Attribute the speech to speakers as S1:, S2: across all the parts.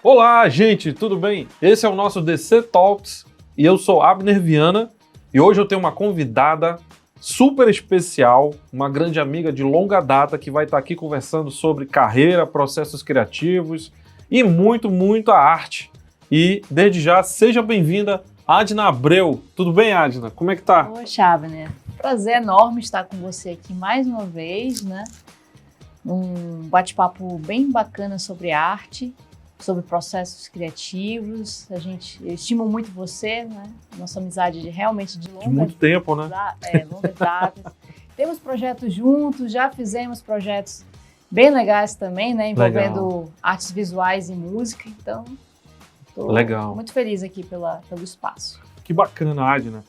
S1: Olá, gente, tudo bem? Esse é o nosso DC Talks e eu sou Abner Viana e hoje eu tenho uma convidada super especial, uma grande amiga de longa data que vai estar aqui conversando sobre carreira, processos criativos e muito a arte. E desde já, seja bem-vinda, Adna Abreu. Tudo bem, Adna? Como é que tá?
S2: Poxa, Abner, prazer enorme estar com você aqui mais uma vez, né? Um bate-papo bem bacana sobre arte, sobre processos criativos. Eu estimo muito você, né? Nossa amizade realmente de longa...
S1: De muito tempo, né?
S2: Longas datas. Temos projetos juntos, já fizemos projetos bem legais também, né? Envolvendo artes visuais e música. Então, estou muito feliz aqui pelo espaço.
S1: Que bacana, Adna.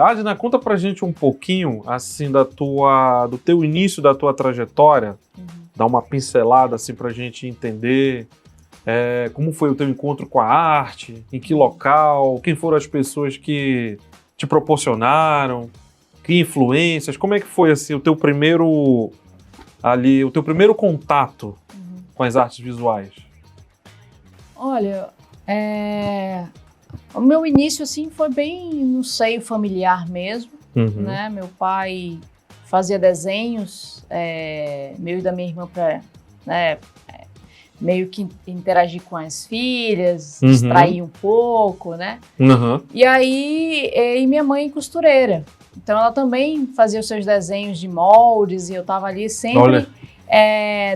S1: Adna, conta pra gente um pouquinho, assim, do teu início, da tua trajetória. Dá uma pincelada, assim, pra gente entender como foi o teu encontro com a arte, em que local, quem foram as pessoas que te proporcionaram, que influências, como é que foi, assim, o teu primeiro contato com as artes visuais?
S2: Olha, o meu início, assim, foi bem no seio familiar mesmo, né? Meu pai fazia desenhos, meu e da minha irmã para, né, meio que interagir com as filhas, distrair um pouco, né? E aí, minha mãe costureira. Então, ela também fazia os seus desenhos de moldes e eu estava ali sempre...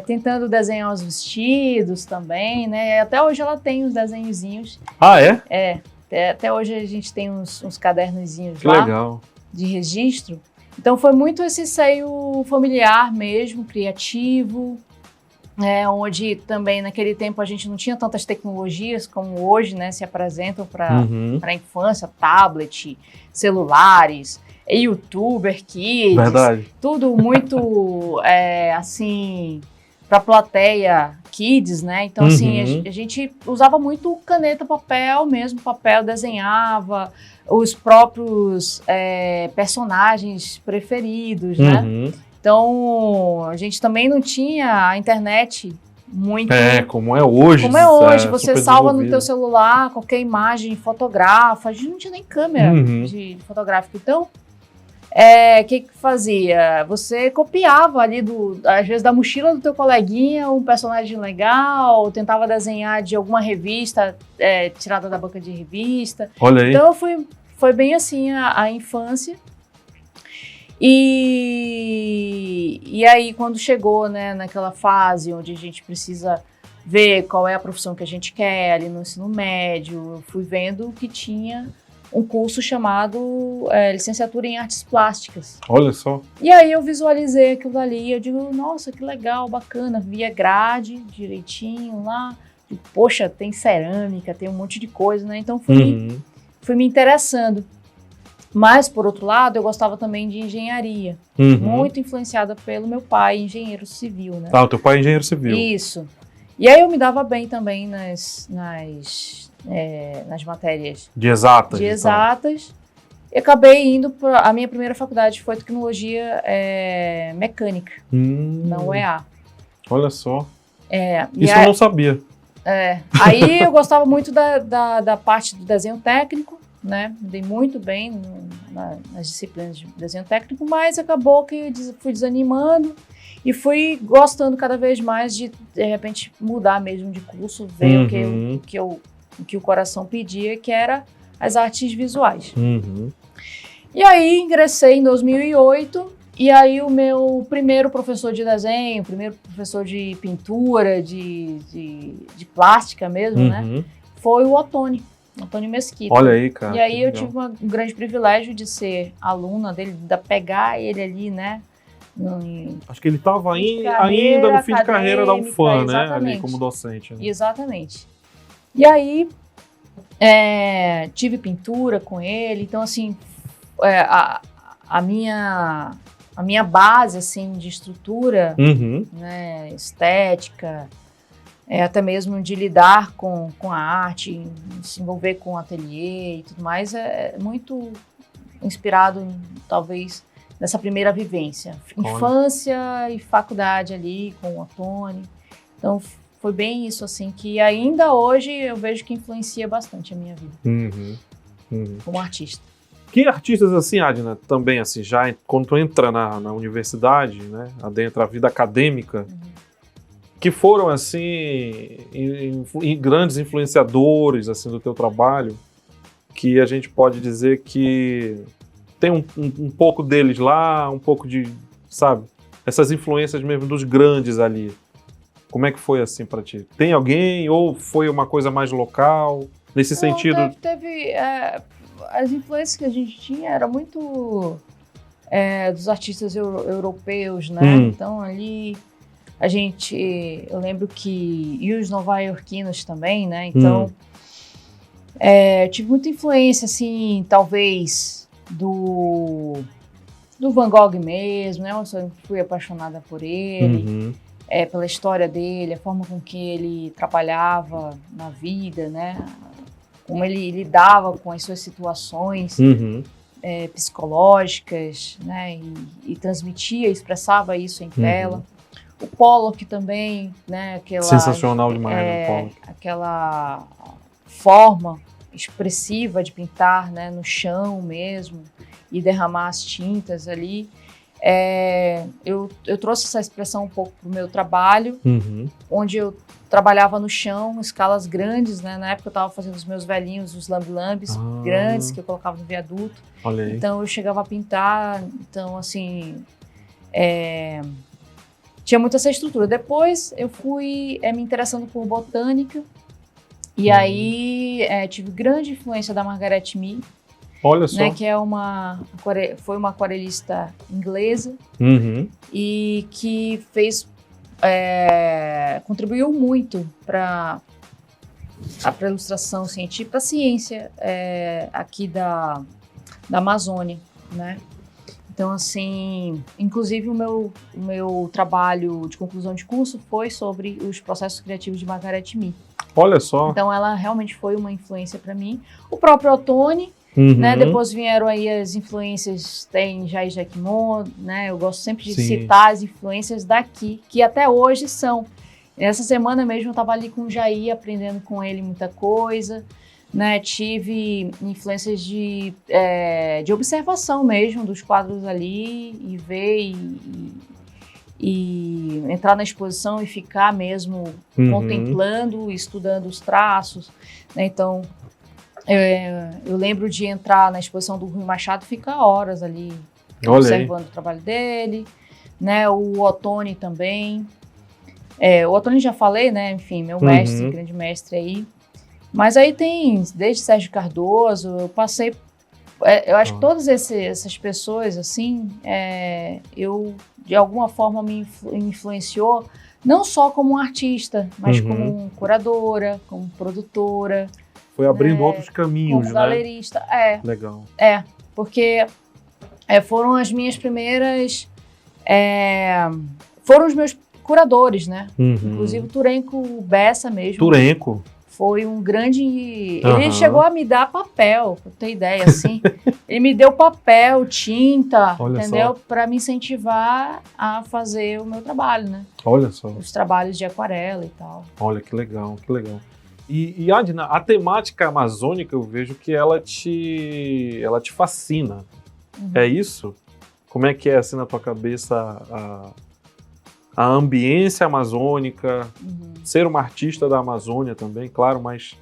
S2: tentando desenhar os vestidos também, né? Até hoje ela tem uns desenhozinhos.
S1: Ah, é?
S2: Até hoje a gente tem uns cadernozinhos
S1: que
S2: lá
S1: legal.
S2: De registro. Então foi muito esse seio familiar mesmo, criativo, onde também naquele tempo a gente não tinha tantas tecnologias como hoje, né? Se apresentam para a infância, tablet, celulares, YouTuber, Kids,
S1: Verdade.
S2: tudo muito, assim, para plateia Kids, né? Então, assim, a gente usava muito caneta, papel mesmo, papel, desenhava os próprios personagens preferidos, né? Então, a gente também não tinha a internet muito...
S1: como é hoje.
S2: Como é hoje, você salva no teu celular qualquer imagem, fotografa, a gente não tinha nem câmera de fotográfica, então... O que fazia? Você copiava ali, às vezes, da mochila do teu coleguinha um personagem legal, tentava desenhar de alguma revista, tirada da banca de revista.
S1: Olha aí.
S2: Então, foi bem assim a infância. E aí, quando chegou, né, naquela fase onde a gente precisa ver qual é a profissão que a gente quer, ali no ensino médio, eu fui vendo que tinha... um curso chamado Licenciatura em Artes Plásticas.
S1: Olha só.
S2: E aí eu visualizei aquilo dali, eu digo, nossa, que legal, bacana, via grade direitinho lá, digo, poxa, tem cerâmica, tem um monte de coisa, né? Então fui me interessando. Mas, por outro lado, eu gostava também de engenharia, muito influenciada pelo meu pai, engenheiro civil, né?
S1: Ah, o teu pai é engenheiro civil.
S2: Isso. E aí eu me dava bem também nas matérias
S1: de exatas.
S2: E acabei indo para a minha primeira faculdade, foi tecnologia mecânica, na UEA.
S1: Olha só.
S2: Isso
S1: eu não sabia.
S2: Aí eu gostava muito da parte do desenho técnico, né? Me dei muito bem nas disciplinas de desenho técnico, mas acabou que eu fui desanimando e fui gostando cada vez mais de repente, mudar mesmo de curso, ver o que o coração pedia, que era as artes visuais. E aí ingressei em 2008, e aí o meu primeiro professor de desenho, primeiro professor de pintura, de plástica mesmo, né, foi o Otônio Mesquita.
S1: Olha aí, cara.
S2: E aí eu tive um grande privilégio de ser aluna dele, de pegar ele ali, né.
S1: Acho que ele estava ainda no fim de carreira da UFAM, né, ali como docente. Né?
S2: Exatamente. E aí, tive pintura com ele, então, assim, a minha base, assim, de estrutura, né, estética, até mesmo de lidar com a arte, se envolver com o ateliê e tudo mais, é muito inspirado, talvez, nessa primeira vivência. Infância e faculdade ali com o Otônio. Então, foi bem isso, assim, que ainda hoje eu vejo que influencia bastante a minha vida como artista.
S1: Que artistas, assim, Adna, também, assim, já quando tu entra na universidade, né, adentra a vida acadêmica, que foram, assim, grandes influenciadores, assim, do teu trabalho, que a gente pode dizer que tem um pouco deles lá, um pouco de, sabe, essas influências mesmo dos grandes ali. Como é que foi, assim, pra ti? Tem alguém ou foi uma coisa mais local, nesse sentido?
S2: Teve as influências que a gente tinha era muito dos artistas europeus, né? Então ali eu lembro que e os nova-iorquinos também, né? Então tive muita influência, assim, talvez do Van Gogh mesmo, né? Eu sempre fui apaixonada por ele, pela história dele, a forma com que ele trabalhava na vida, né? Como ele lidava com as suas situações psicológicas, né? E transmitia, expressava isso em tela. O Pollock também, né?
S1: Sensacional demais, o Pollock.
S2: Aquela forma expressiva de pintar, né? No chão mesmo e derramar as tintas ali. Eu trouxe essa expressão um pouco para o meu trabalho, onde eu trabalhava no chão, escalas grandes, né? Na época eu estava fazendo os meus velhinhos, os lambe-lambes grandes que eu colocava no viaduto.
S1: Olha aí.
S2: Então eu chegava a pintar, então assim, tinha muito essa estrutura. Depois eu fui me interessando por botânica e aí tive grande influência da Margaret Mead.
S1: Olha só.
S2: Né, que foi uma aquarelista inglesa e que contribuiu muito para a ilustração científica, para a ciência aqui da Amazônia, né? Então, assim, inclusive o meu trabalho de conclusão de curso foi sobre os processos criativos de Margaret Mead.
S1: Olha só.
S2: Então, ela realmente foi uma influência para mim. O próprio Ottoni, né? Depois vieram aí as influências, tem Jair Jacquemont, né? Eu gosto sempre de citar as influências daqui, que até hoje são. Essa semana mesmo eu estava ali com o Jair, aprendendo com ele muita coisa, né? Tive influências de observação mesmo dos quadros ali e ver e entrar na exposição e ficar mesmo contemplando, estudando os traços, né? Então, eu lembro de entrar na exposição do Rui Machado e ficar horas ali observando o trabalho dele, né? O Ottoni também. O Ottoni já falei, né? Enfim, meu mestre, grande mestre aí. Mas aí tem, desde Sérgio Cardoso, eu passei... eu acho que todas essas pessoas, assim, eu, de alguma forma, me influenciou, não só como artista, mas como curadora, como produtora.
S1: Foi abrindo outros caminhos,
S2: como galerista,
S1: Legal.
S2: Porque foram as minhas primeiras... foram os meus curadores, né? Inclusive o Turenco Bessa mesmo.
S1: Turenco?
S2: Foi um grande... Ele chegou a me dar papel, pra ter ideia, assim. Ele me deu papel, tinta,
S1: olha,
S2: entendeu?
S1: só.
S2: Para me incentivar a fazer o meu trabalho, né?
S1: Olha só.
S2: Os trabalhos de aquarela e tal.
S1: Olha, que legal, que legal. E Adna, a temática amazônica, eu vejo que ela te fascina. É isso? Como é que é, assim, na tua cabeça, a ambiência amazônica, ser uma artista da Amazônia também, claro, mas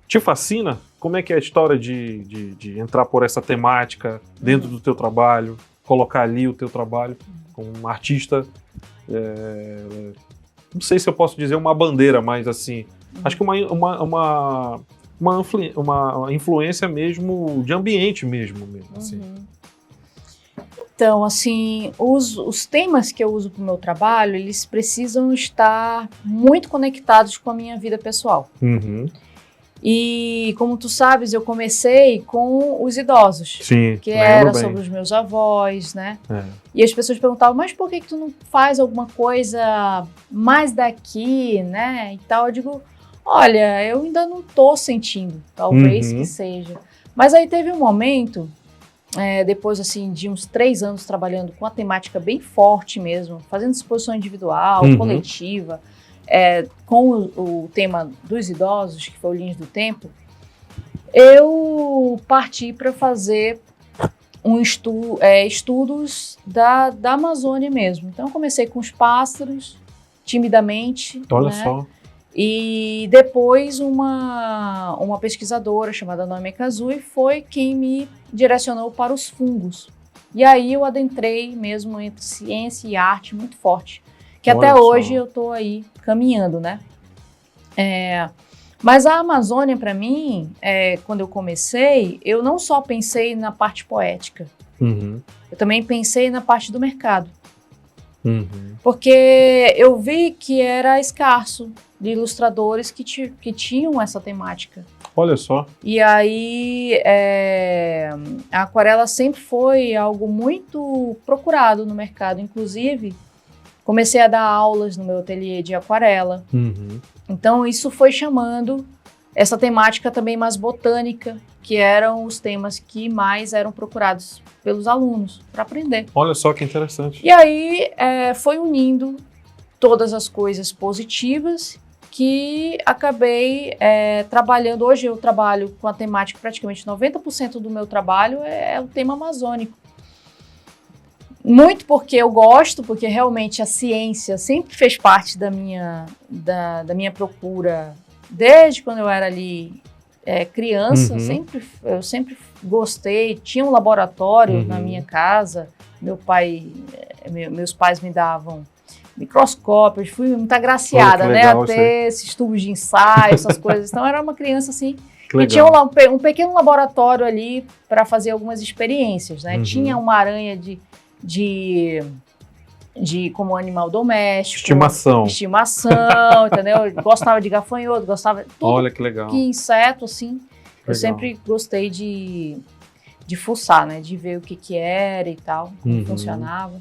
S1: te fascina? Como é que é a história de entrar por essa temática dentro do teu trabalho, colocar ali o teu trabalho como um artista, não sei se eu posso dizer uma bandeira, mas assim, acho que uma influência mesmo de ambiente mesmo assim.
S2: Então, assim, os temas que eu uso para o meu trabalho, eles precisam estar muito conectados com a minha vida pessoal. E, como tu sabes, eu comecei com os idosos.
S1: Sim,
S2: que era sobre os meus avós, né? E as pessoas perguntavam, mas por que tu não faz alguma coisa mais daqui, né? E tal. Eu digo, olha, eu ainda não tô sentindo, talvez que seja. Mas aí teve um momento... depois assim, de uns 3 anos trabalhando com a temática bem forte mesmo, fazendo exposição individual, coletiva, com o tema dos idosos, que foi o Linhas do Tempo, eu parti para fazer estudos da Amazônia mesmo. Então, eu comecei com os pássaros, timidamente.
S1: Olha
S2: né?
S1: só.
S2: E depois uma pesquisadora chamada Noemi Kazui foi quem me direcionou para os fungos. E aí eu adentrei mesmo entre ciência e arte muito forte. Que
S1: Olha
S2: até
S1: só.
S2: hoje eu estou aí caminhando, né? Mas a Amazônia, para mim, quando eu comecei, eu não só pensei na parte poética,
S1: Uhum.
S2: eu também pensei na parte do mercado.
S1: Uhum.
S2: Porque eu vi que era escasso de ilustradores que tinham essa temática.
S1: Olha só.
S2: E aí, a aquarela sempre foi algo muito procurado no mercado. Inclusive, comecei a dar aulas no meu ateliê de aquarela.
S1: Uhum.
S2: Então, isso foi chamando essa temática também mais botânica, que eram os temas que mais eram procurados pelos alunos para aprender.
S1: Olha só que interessante.
S2: E aí, foi unindo todas as coisas positivas que acabei trabalhando. Hoje eu trabalho com a temática, praticamente 90% do meu trabalho é o tema amazônico. Muito porque eu gosto, porque realmente a ciência sempre fez parte da minha procura, desde quando eu era ali criança.
S1: Uhum.
S2: Eu sempre gostei. Tinha um laboratório
S1: Uhum.
S2: na minha casa. Meus pais me davam microscópios, fui muito agraciada,
S1: Olha que
S2: né,
S1: legal
S2: a ter esses tubos de ensaio, essas coisas. Então, era uma criança assim,
S1: Que legal.
S2: e tinha um pequeno laboratório ali para fazer algumas experiências, né?
S1: Uhum.
S2: Tinha uma aranha como animal doméstico. Estimação, entendeu? Eu gostava de gafanhoto, gostava de tudo.
S1: Olha que legal.
S2: Que inseto, assim.
S1: Legal.
S2: Eu sempre gostei de fuçar, né? De ver o que era e tal, como funcionava.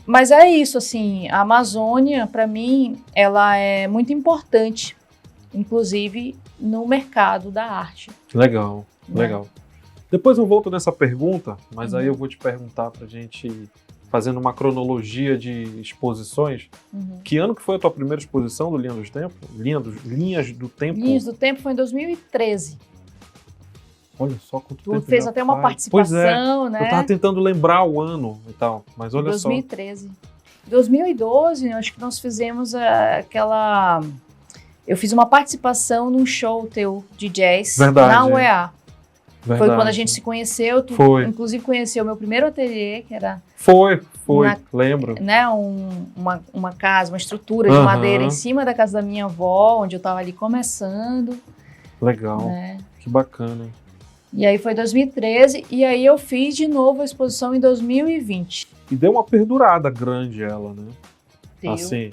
S2: Mas é isso, assim, a Amazônia, para mim, ela é muito importante, inclusive no mercado da arte.
S1: Legal,
S2: né?
S1: legal. Depois eu volto nessa pergunta, mas aí eu vou te perguntar pra gente, fazendo uma cronologia de exposições, que ano que foi a tua primeira exposição do Linhas do Tempo? Linhas do Tempo?
S2: Linhas do Tempo foi em 2013.
S1: Olha só quanto
S2: Tu
S1: tempo
S2: fez
S1: já
S2: até uma
S1: faz.
S2: participação,
S1: Pois é,
S2: né?
S1: eu tava tentando lembrar o ano e tal, mas olha
S2: 2013. 2012, acho que nós fizemos eu fiz uma participação num show teu de jazz na UEA.
S1: Verdade.
S2: Foi quando a gente se conheceu. Tu, inclusive, conheceu o meu primeiro ateliê, que era...
S1: Lembro.
S2: Né, uma casa, uma estrutura de madeira em cima da casa da minha avó, onde eu estava ali começando.
S1: Legal,
S2: né?
S1: Que bacana.
S2: E aí foi 2013, e aí eu fiz de novo a exposição em 2020.
S1: E deu uma perdurada grande ela, né?
S2: Deu.
S1: Assim,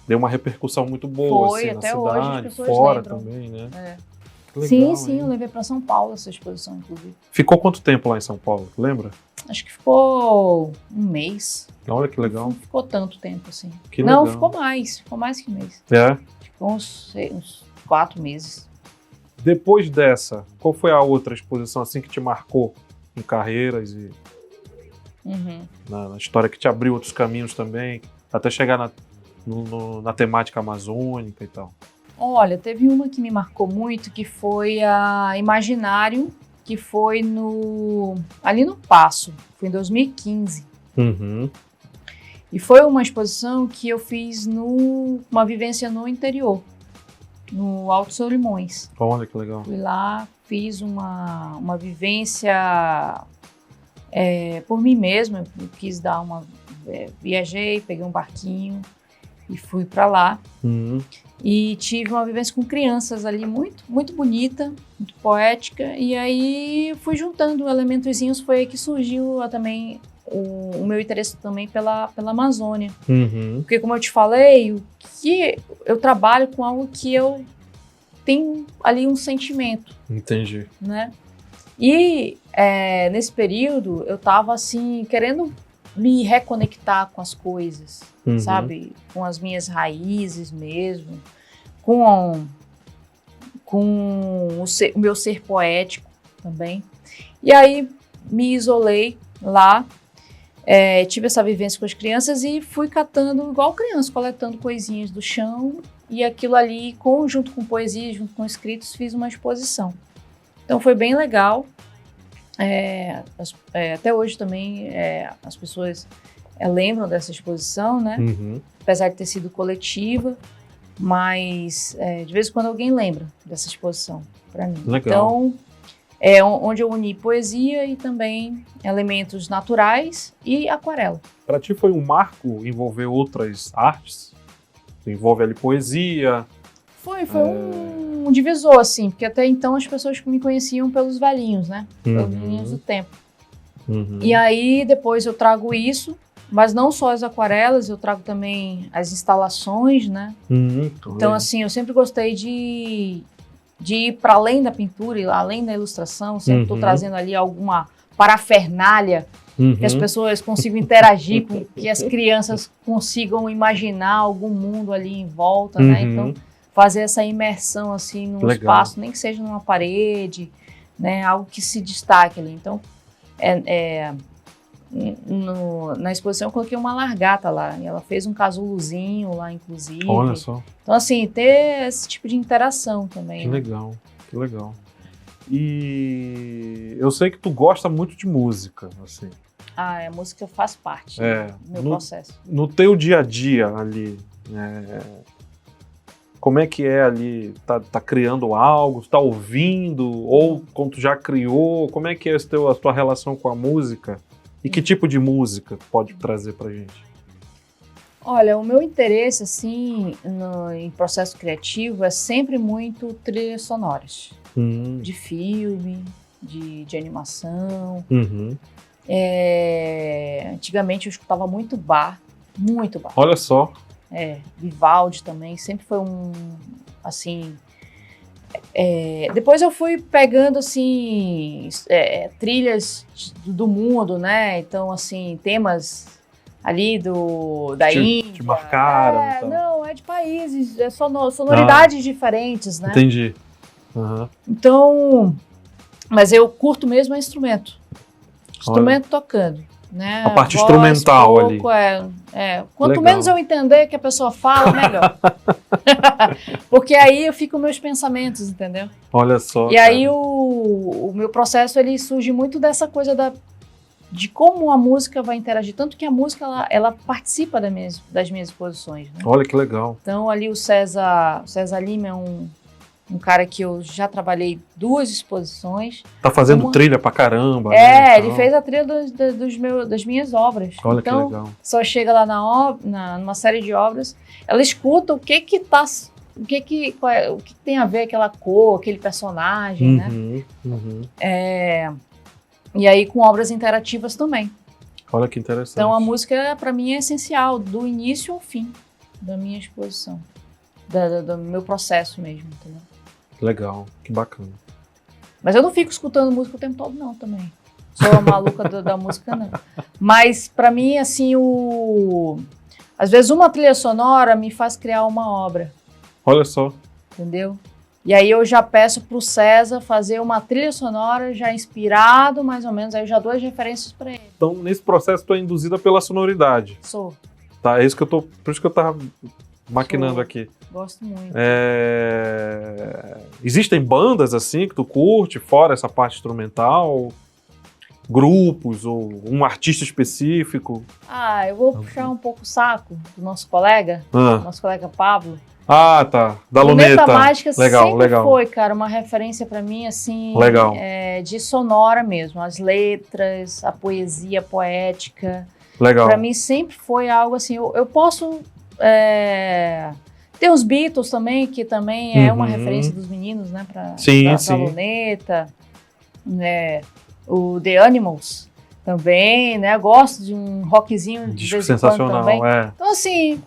S1: deu uma repercussão muito boa,
S2: Foi,
S1: assim,
S2: até
S1: na
S2: hoje as
S1: cidade,
S2: pessoas
S1: fora
S2: lembram.
S1: também, né?
S2: Legal, sim, eu levei para São Paulo essa exposição, inclusive.
S1: Ficou quanto tempo lá em São Paulo, tu lembra?
S2: Acho que ficou um mês.
S1: Olha que legal.
S2: Não ficou tanto tempo, assim.
S1: Que legal.
S2: Não, ficou mais que um mês. Ficou uns 4 meses.
S1: Depois dessa, qual foi a outra exposição assim que te marcou em carreiras e na história, que te abriu outros caminhos também, até chegar na temática amazônica e tal?
S2: Olha, teve uma que me marcou muito, que foi a Imaginário, que foi ali no Paço, foi em 2015. E foi uma exposição que eu fiz uma vivência no interior, no Alto Solimões.
S1: Olha que legal.
S2: Fui lá, fiz uma vivência por mim mesma. Eu quis dar viajei, peguei um barquinho e fui para lá. E tive uma vivência com crianças ali muito, muito bonita, muito poética. E aí fui juntando elementozinhos. Foi aí que surgiu também o meu interesse também pela Amazônia. Porque, como eu te falei, eu trabalho com algo que eu tenho ali um sentimento.
S1: Entendi.
S2: Né? E nesse período eu estava assim, querendo me reconectar com as coisas, sabe? Com as minhas raízes mesmo, com o meu ser poético também. E aí me isolei lá. tive essa vivência com as crianças e fui catando, igual criança, coletando coisinhas do chão, e aquilo ali, junto com poesia, junto com escritos, fiz uma exposição. Então foi bem legal. Até hoje também as pessoas lembram dessa exposição, né?
S1: Uhum.
S2: Apesar de ter sido coletiva, mas de vez em quando alguém lembra dessa exposição para mim.
S1: Legal.
S2: Então, onde eu uni poesia e também elementos naturais e aquarela.
S1: Para ti foi um marco envolver outras artes? Envolve ali poesia?
S2: Foi um divisor, assim, porque até então as pessoas me conheciam pelos velhinhos, né? Pelos velhinhos do tempo.
S1: Uhum.
S2: E aí depois eu trago isso, mas não só as aquarelas, eu trago também as instalações, né? Então, assim, eu sempre gostei de ir para além da pintura, além da ilustração, sempre estou trazendo ali alguma parafernália que as pessoas consigam interagir, que as crianças consigam imaginar algum mundo ali em volta, né? Então, fazer essa imersão assim num espaço, nem que seja numa parede, né? Algo que se destaque ali. Então, na exposição eu coloquei uma largata lá, e ela fez um casulozinho lá, inclusive.
S1: Olha só.
S2: Então, assim, ter esse tipo de interação também.
S1: Que legal, que legal. E eu sei que tu gosta muito de música, assim.
S2: A música faz parte do meu processo. No
S1: teu dia a dia ali, como é que é ali? Tá criando algo? Tá ouvindo? Ou quando tu já criou? Como é que é a tua relação com a música? E que tipo de música pode trazer pra gente?
S2: Olha, o meu interesse, assim, em processo criativo é sempre muito trilhas sonoras. De filme, de animação. Antigamente eu escutava muito bar.
S1: Olha só.
S2: Vivaldi também, sempre foi assim... depois eu fui pegando, assim, trilhas do mundo, né? Então, assim, temas ali da Índia.
S1: Te marcaram? Então.
S2: Não, é de países, sonoridades diferentes, né?
S1: Entendi.
S2: Então, mas eu curto mesmo instrumento. Instrumento tocando, né?
S1: A parte instrumental ali.
S2: Quanto
S1: Legal.
S2: menos eu entender que a pessoa fala, melhor. Porque aí eu fico meus pensamentos, entendeu?
S1: Olha só.
S2: E aí o meu processo ele surge muito dessa coisa de como a música vai interagir. Tanto que a música ela participa das minhas exposições. Né?
S1: Olha que legal.
S2: Então ali o César Lima é um cara que eu já trabalhei 2 exposições.
S1: Tá fazendo trilha pra caramba. Né,
S2: ele fez a trilha das minhas obras.
S1: Olha
S2: então,
S1: que legal.
S2: Só chega lá numa série de obras, ela escuta o que tem a ver aquela cor, aquele personagem, né? E aí com obras interativas também.
S1: Olha que interessante.
S2: Então a música para mim é essencial, do início ao fim da minha exposição, do meu processo mesmo, entendeu?
S1: Legal, que bacana.
S2: Mas eu não fico escutando música o tempo todo não, também. Sou a maluca da música, não. Mas para mim, assim, às vezes uma trilha sonora me faz criar uma obra.
S1: Olha só.
S2: Entendeu? E aí eu já peço pro César fazer uma trilha sonora já inspirado, mais ou menos, aí eu já dou as referências para ele.
S1: Então, nesse processo, tu é induzida pela sonoridade.
S2: Sou.
S1: Tá, por isso que eu tava maquinando aqui.
S2: Gosto muito.
S1: Existem bandas assim que tu curte, fora essa parte instrumental? Grupos ou um artista específico?
S2: Eu vou puxar um pouco o saco do nosso colega Pablo.
S1: Ah, tá. Da Luneta.
S2: Mágica
S1: legal.
S2: foi, cara, uma referência pra mim, assim,
S1: legal.
S2: De sonora mesmo. As letras, a poesia poética.
S1: Legal.
S2: Pra mim sempre foi algo assim, eu posso... Tem os Beatles também, que também é uma referência dos meninos, né? Pra Luneta. O The Animals também, né? Eu gosto de um rockzinho de vez em quando também. Então, assim...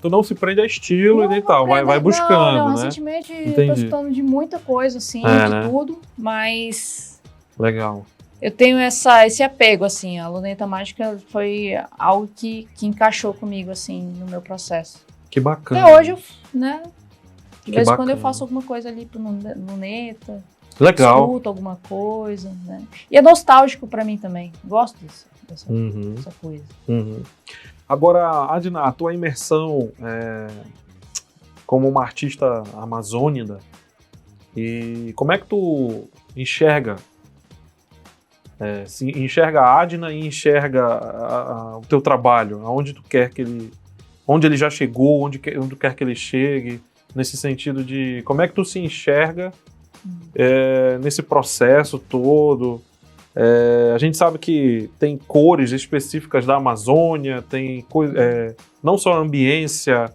S1: Tu não se prende a estilo e nem tal, vai buscando, né?
S2: Recentemente eu tô escutando de muita coisa, assim, de tudo, mas...
S1: Legal.
S2: Eu tenho esse apego, assim, a Luneta Mágica foi algo que encaixou comigo, assim, no meu processo.
S1: Que bacana.
S2: Até hoje, né? De vez em quando eu faço alguma coisa ali pro Luneta.
S1: Legal.
S2: Escuto alguma coisa, né? E é nostálgico pra mim também. Gosto disso. essa coisa.
S1: Agora, Adna, a tua imersão como uma artista amazônica, e como é que tu enxerga a Adna e enxerga o teu trabalho, aonde tu quer que ele, onde ele já chegou, onde tu quer que ele chegue, nesse sentido de como é que tu se enxerga nesse processo todo. A gente sabe que tem cores específicas da Amazônia, tem não só a ambiência,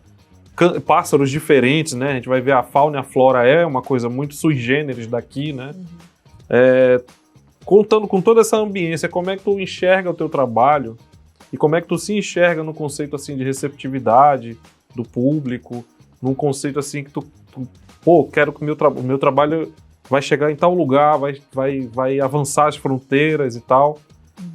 S1: pássaros diferentes, né? A gente vai ver a fauna e a flora é uma coisa muito sui generis daqui, né? Contando com toda essa ambiência, como é que tu enxerga o teu trabalho e como é que tu se enxerga no conceito assim de receptividade do público, num conceito assim que tu quero que o meu trabalho vai chegar em tal lugar, vai avançar as fronteiras e tal.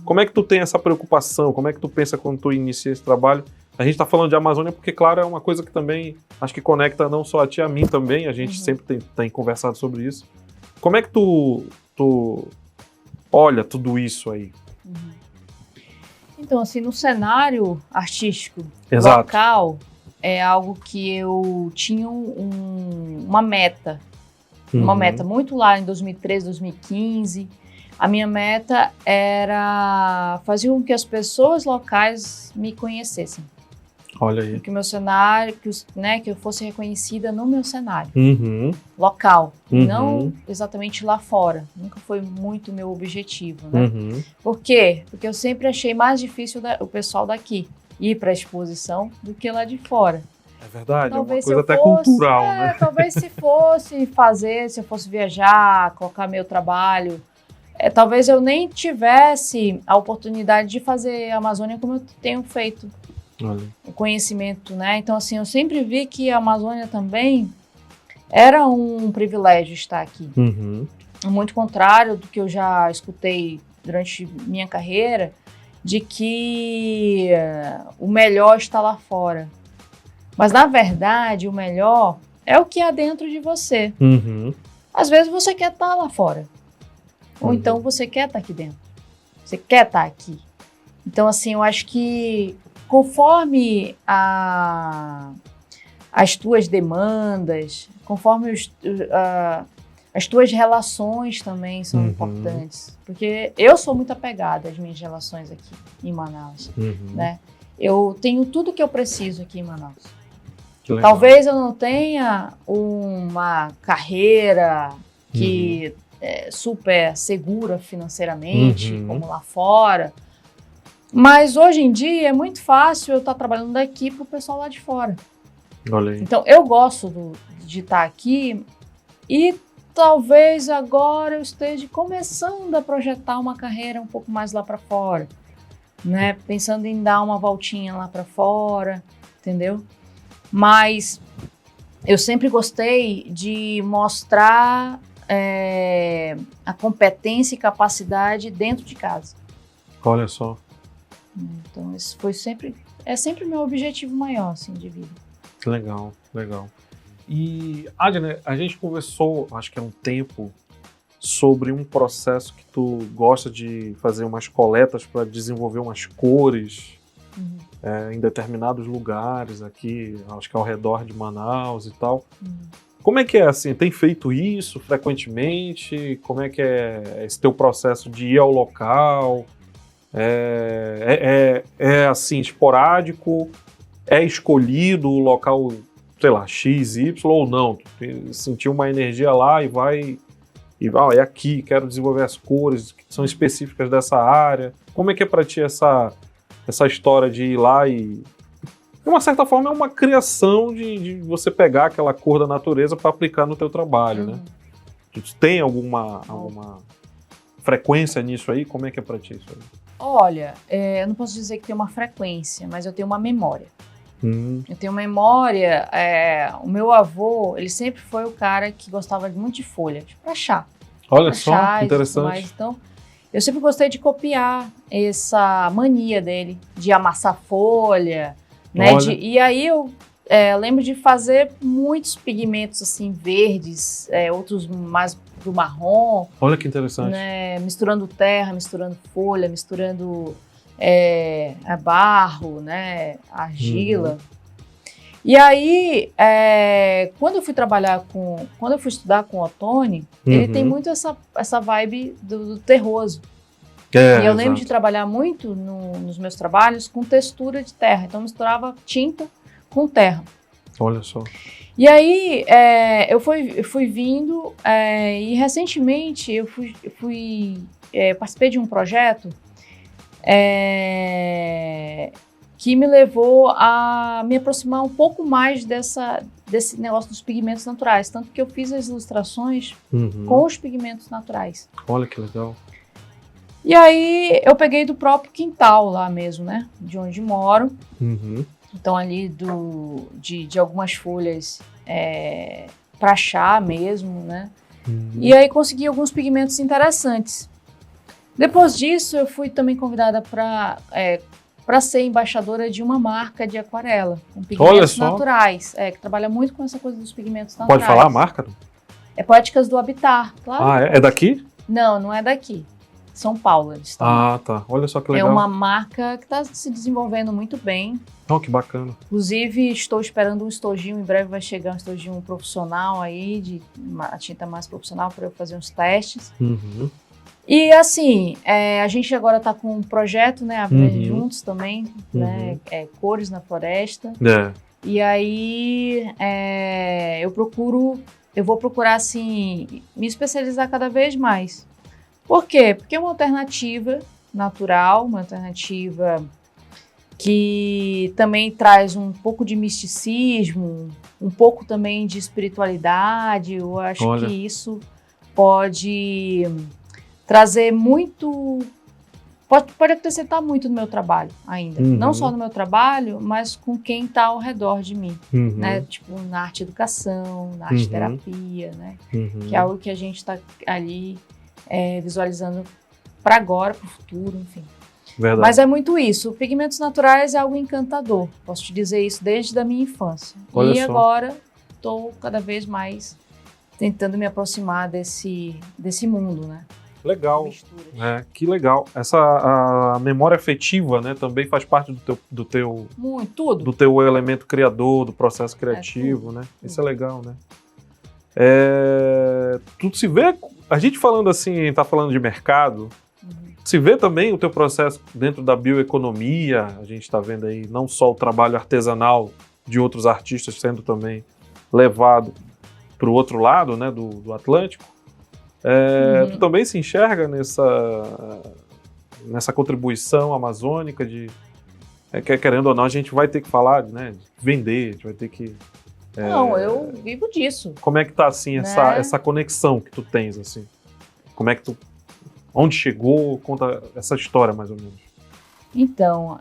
S1: Como é que tu tem essa preocupação? Como é que tu pensa quando tu inicia esse trabalho? A gente está falando de Amazônia porque, claro, é uma coisa que também acho que conecta não só a ti, a mim também. A gente sempre tem conversado sobre isso. Como é que tu olha tudo isso aí?
S2: Então, assim, no cenário artístico local, é algo que eu tinha uma meta. Uma meta muito lá em 2013, 2015. A minha meta era fazer com que as pessoas locais me conhecessem.
S1: Olha aí.
S2: Que o meu cenário, que eu fosse reconhecida no meu cenário local, não exatamente lá fora. Nunca foi muito meu objetivo, né? Por quê? Porque eu sempre achei mais difícil o pessoal daqui ir para a exposição do que lá de fora.
S1: É verdade,
S2: Talvez
S1: é uma coisa até cultural, né?
S2: Talvez se eu fosse viajar, colocar meu trabalho, talvez eu nem tivesse a oportunidade de fazer a Amazônia como eu tenho feito.
S1: Olha.
S2: O conhecimento, né? Então, assim, eu sempre vi que a Amazônia também era um privilégio estar aqui. Muito contrário do que eu já escutei durante minha carreira, de que o melhor está lá fora. Mas, na verdade, o melhor é o que há dentro de você. Às vezes você quer estar lá fora. Ou então você quer estar aqui dentro. Você quer estar aqui. Então, assim, eu acho que conforme as tuas demandas, conforme as tuas relações também são importantes. Porque eu sou muito apegada às minhas relações aqui em Manaus. Né? Eu tenho tudo que eu preciso aqui em Manaus. Talvez eu não tenha uma carreira que é super segura financeiramente, como lá fora. Mas hoje em dia é muito fácil eu estar trabalhando daqui para o pessoal lá de fora.
S1: Olha aí.
S2: Então eu gosto de estar aqui e talvez agora eu esteja começando a projetar uma carreira um pouco mais lá para fora, né? Pensando em dar uma voltinha lá para fora, entendeu? Mas eu sempre gostei de mostrar a competência e capacidade dentro de casa.
S1: Olha só.
S2: Então, esse é sempre o meu objetivo maior, assim, de vida.
S1: Legal, legal. E, Adna, a gente conversou, acho que há um tempo, sobre um processo que tu gosta de fazer umas coletas para desenvolver umas cores em determinados lugares aqui, acho que ao redor de Manaus e tal. Como é que é, assim, tem feito isso frequentemente? Como é que é esse teu processo de ir ao local? É assim, esporádico? É escolhido o local, sei lá, X, Y ou não? Tu sentiu uma energia lá e vai... é aqui, quero desenvolver as cores que são específicas dessa área. Como é que é para ti essa história de ir lá e... De uma certa forma é uma criação de você pegar aquela cor da natureza para aplicar no teu trabalho, né? Tem alguma frequência nisso aí? Como é que é para ti isso aí?
S2: Olha, eu não posso dizer que tem uma frequência, mas eu tenho uma memória. Eu tenho memória, o meu avô, ele sempre foi o cara que gostava muito de folha, tipo pra chá.
S1: Olha só, que interessante.
S2: Então, eu sempre gostei de copiar essa mania dele, de amassar folha, né? E aí eu lembro de fazer muitos pigmentos assim, verdes, outros mais do marrom.
S1: Olha que interessante.
S2: Né? Misturando terra, misturando folha, misturando barro, né, argila. E aí, quando eu fui estudar com o Ottoni, ele tem muito essa vibe do terroso. E eu lembro de trabalhar muito nos meus trabalhos com textura de terra. Então, eu misturava tinta com terra.
S1: Olha só.
S2: E aí, eu fui vindo e recentemente eu participei de um projeto que me levou a me aproximar um pouco mais desse negócio dos pigmentos naturais. Tanto que eu fiz as ilustrações com os pigmentos naturais.
S1: Olha que legal.
S2: E aí eu peguei do próprio quintal lá mesmo, né? De onde moro. Então ali de algumas folhas para chá mesmo, né? E aí consegui alguns pigmentos interessantes. Depois disso eu fui também convidada para ser embaixadora de uma marca de aquarela, com pigmentos naturais, que trabalha muito com essa coisa dos pigmentos naturais.
S1: Pode falar a marca?
S2: É Poéticas do Habitat, claro.
S1: É daqui?
S2: Não é daqui. São Paulo.
S1: Tá. Olha só que legal.
S2: É uma marca que está se desenvolvendo muito bem.
S1: Oh, que bacana.
S2: Inclusive, estou esperando um estojinho. Em breve vai chegar um estojinho profissional aí, de uma tinta mais profissional, para eu fazer uns testes. E assim, a gente agora está com um projeto, né? Aprender juntos também, né? Cores na Floresta. E aí eu vou procurar assim me especializar cada vez mais. Por quê? Porque é uma alternativa natural, uma alternativa que também traz um pouco de misticismo, um pouco também de espiritualidade. Eu acho que isso pode trazer muito, pode acrescentar muito no meu trabalho ainda. Não só no meu trabalho, mas com quem está ao redor de mim, né? Tipo, na arte educação, na arte terapia, né? Que é algo que a gente está ali visualizando para agora, para o futuro, enfim.
S1: Verdade.
S2: Mas é muito isso. Pigmentos naturais é algo encantador. Posso te dizer isso desde a minha infância.
S1: Olha
S2: e
S1: só.
S2: Agora estou cada vez mais tentando me aproximar desse mundo, né?
S1: Legal. Que legal. A memória afetiva, né, também faz parte do teu
S2: tudo.
S1: Do teu elemento criador, do processo criativo, né? Isso é legal, né? Tu se vê, a gente falando assim, tá falando de mercado, se vê também o teu processo dentro da bioeconomia. A gente está vendo aí não só o trabalho artesanal de outros artistas sendo também levado para o outro lado, né, do Atlântico. Tu também se enxerga nessa contribuição amazônica de querendo ou não, a gente vai ter que falar, né, de vender, a gente vai ter que...
S2: Não, eu vivo disso.
S1: Como é que tá, assim,
S2: né?
S1: essa conexão que tu tens, assim? Como é que tu... Onde chegou? Conta essa história, mais ou menos.
S2: Então,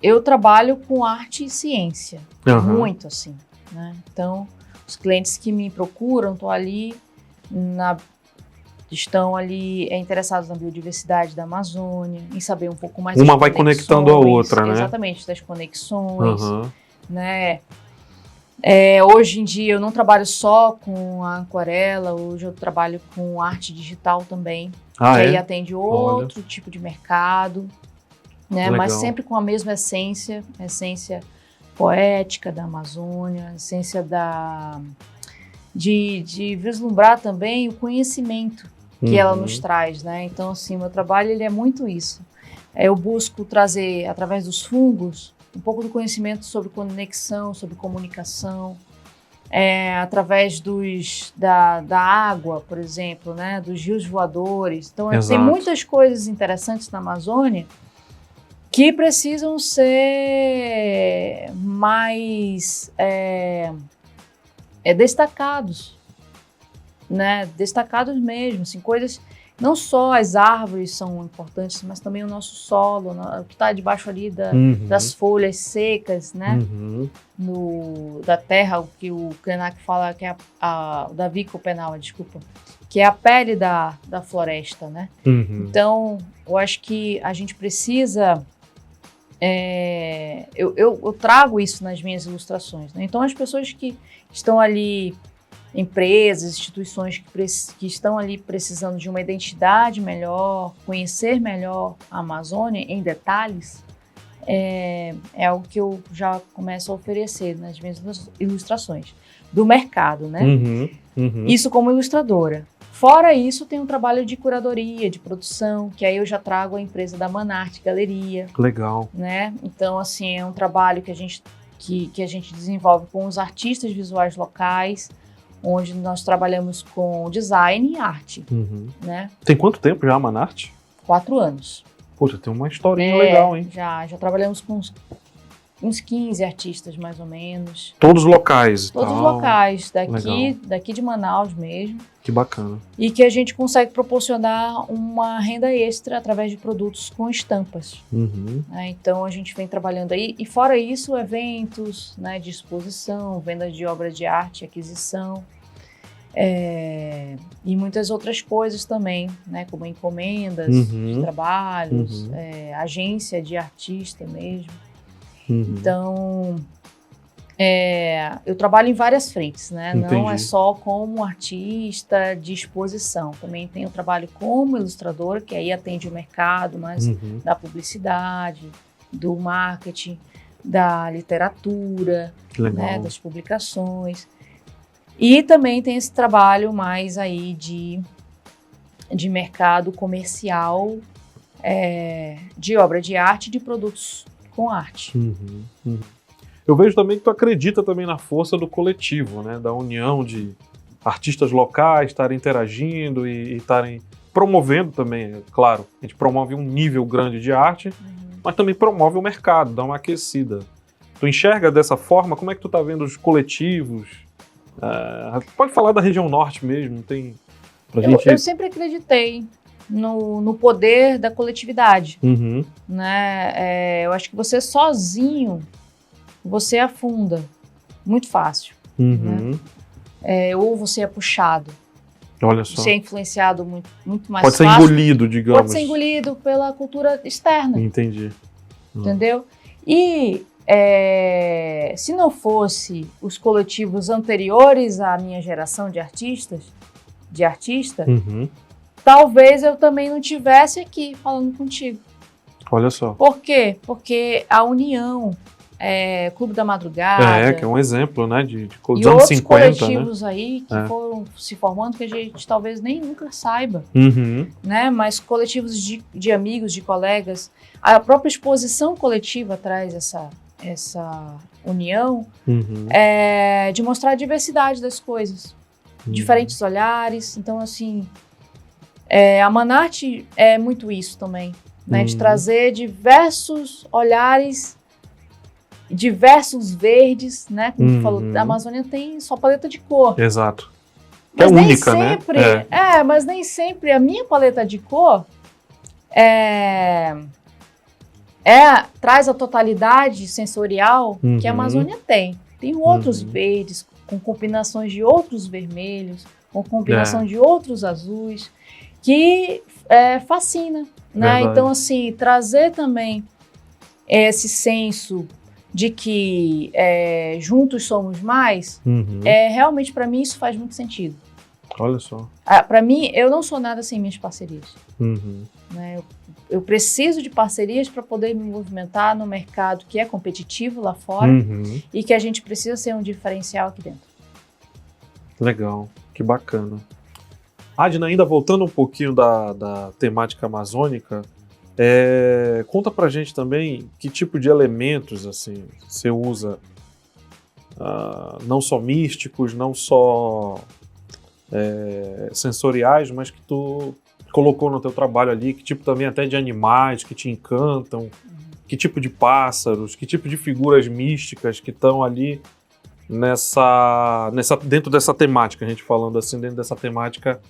S2: eu trabalho com arte e ciência. Muito, assim, né? Então, os clientes que me procuram estão ali interessados na biodiversidade da Amazônia, em saber um pouco mais
S1: Uma vai conectando a outra, né?
S2: Exatamente, das conexões, né? Hoje em dia eu não trabalho só com a aquarela, hoje eu trabalho com arte digital também, que aí atende outro tipo de mercado, né? Mas sempre com a mesma essência poética da Amazônia, essência de vislumbrar também o conhecimento que ela nos traz, né? Então, assim, meu trabalho ele é muito isso. Eu busco trazer, através dos fungos, um pouco do conhecimento sobre conexão, sobre comunicação, através da água, por exemplo, né? Dos rios voadores. Então, tem muitas coisas interessantes na Amazônia que precisam ser mais destacados, né? Destacados mesmo, assim, coisas... Não só as árvores são importantes, mas também o nosso solo, o que está debaixo ali das folhas secas, né? Da terra, o que o Krenak fala, que é o Davi Copenau, desculpa, que é a pele da floresta, né? Então, eu acho que a gente precisa... eu trago isso nas minhas ilustrações, né? Então, as pessoas que estão ali empresas, instituições que estão ali precisando de uma identidade melhor, conhecer melhor a Amazônia em detalhes, é algo que eu já começo a oferecer nas minhas ilustrações do mercado, né? Isso como ilustradora. Fora isso, tem um trabalho de curadoria, de produção, que aí eu já trago a empresa da Manarte Galeria.
S1: Legal.
S2: Né? Então, assim, é um trabalho que a gente desenvolve com os artistas visuais locais, onde nós trabalhamos com design e arte. Né?
S1: Tem quanto tempo já a Manarte?
S2: 4 anos.
S1: Poxa, tem uma historinha legal, hein?
S2: Já trabalhamos com uns 15 artistas, mais ou menos.
S1: Todos locais?
S2: Todos locais, daqui de Manaus mesmo.
S1: Que bacana.
S2: E que a gente consegue proporcionar uma renda extra através de produtos com estampas. Então, a gente vem trabalhando aí. E fora isso, eventos, né, de exposição, venda de obra de arte, aquisição. E muitas outras coisas também, né, como encomendas de trabalhos, agência de artista mesmo. Então, eu trabalho em várias frentes, né?
S1: Entendi.
S2: Não é só como artista de exposição. Também tenho trabalho como ilustradora, que aí atende o mercado, mas da publicidade, do marketing, da literatura, né, das publicações. E também tem esse trabalho mais aí de mercado comercial, de obra de arte, de produtos com arte.
S1: Eu vejo também que tu acredita também na força do coletivo, né? Da união de artistas locais estarem interagindo e estarem promovendo também, é claro. A gente promove um nível grande de arte, mas também promove o mercado, dá uma aquecida. Tu enxerga dessa forma? Como é que tu tá vendo os coletivos? Pode falar da região norte mesmo, tem...
S2: Eu sempre acreditei no poder da coletividade, né? Eu acho que você sozinho, você afunda muito fácil, né? Ou você é puxado.
S1: Olha só.
S2: Você é influenciado muito mais
S1: fácil. Pode ser engolido, digamos.
S2: Pode ser engolido pela cultura externa.
S1: Entendi.
S2: Entendeu? E se não fosse os coletivos anteriores à minha geração de artista, talvez eu também não estivesse aqui falando contigo.
S1: Olha só.
S2: Por quê? Porque a união, Clube da Madrugada...
S1: que é um exemplo, né, de
S2: e
S1: anos
S2: outros
S1: 50,
S2: coletivos, né, aí que
S1: É.
S2: foram se formando que a gente talvez nem nunca saiba, né? Mas coletivos de amigos, de colegas, a própria exposição coletiva traz essa união, de mostrar a diversidade das coisas, diferentes olhares. Então, assim, a Manarte é muito isso também, né? De trazer diversos olhares, diversos verdes, né? Como tu falou, a Amazônia tem só paleta de cor.
S1: Exato.
S2: Mas
S1: é
S2: nem
S1: única,
S2: sempre,
S1: né?
S2: mas nem sempre a minha paleta de cor traz a totalidade sensorial que a Amazônia tem. Tem outros verdes, com combinações de outros vermelhos, com combinação de outros azuis, que fascina, né?
S1: Verdade.
S2: Então, assim, trazer também esse senso de que juntos somos mais, realmente, para mim, isso faz muito sentido.
S1: Olha só.
S2: Para mim, eu não sou nada sem minhas parcerias. Né? Eu preciso de parcerias para poder me movimentar no mercado que é competitivo lá fora e que a gente precisa ser um diferencial aqui dentro.
S1: Legal, que bacana. Adna, ainda voltando um pouquinho da temática amazônica, conta pra gente também que tipo de elementos assim, você usa, não só místicos, não só sensoriais, mas que tu colocou no teu trabalho ali, que tipo também até de animais que te encantam, que tipo de pássaros, que tipo de figuras místicas que estão ali dentro dessa temática, a gente falando assim, dentro dessa temática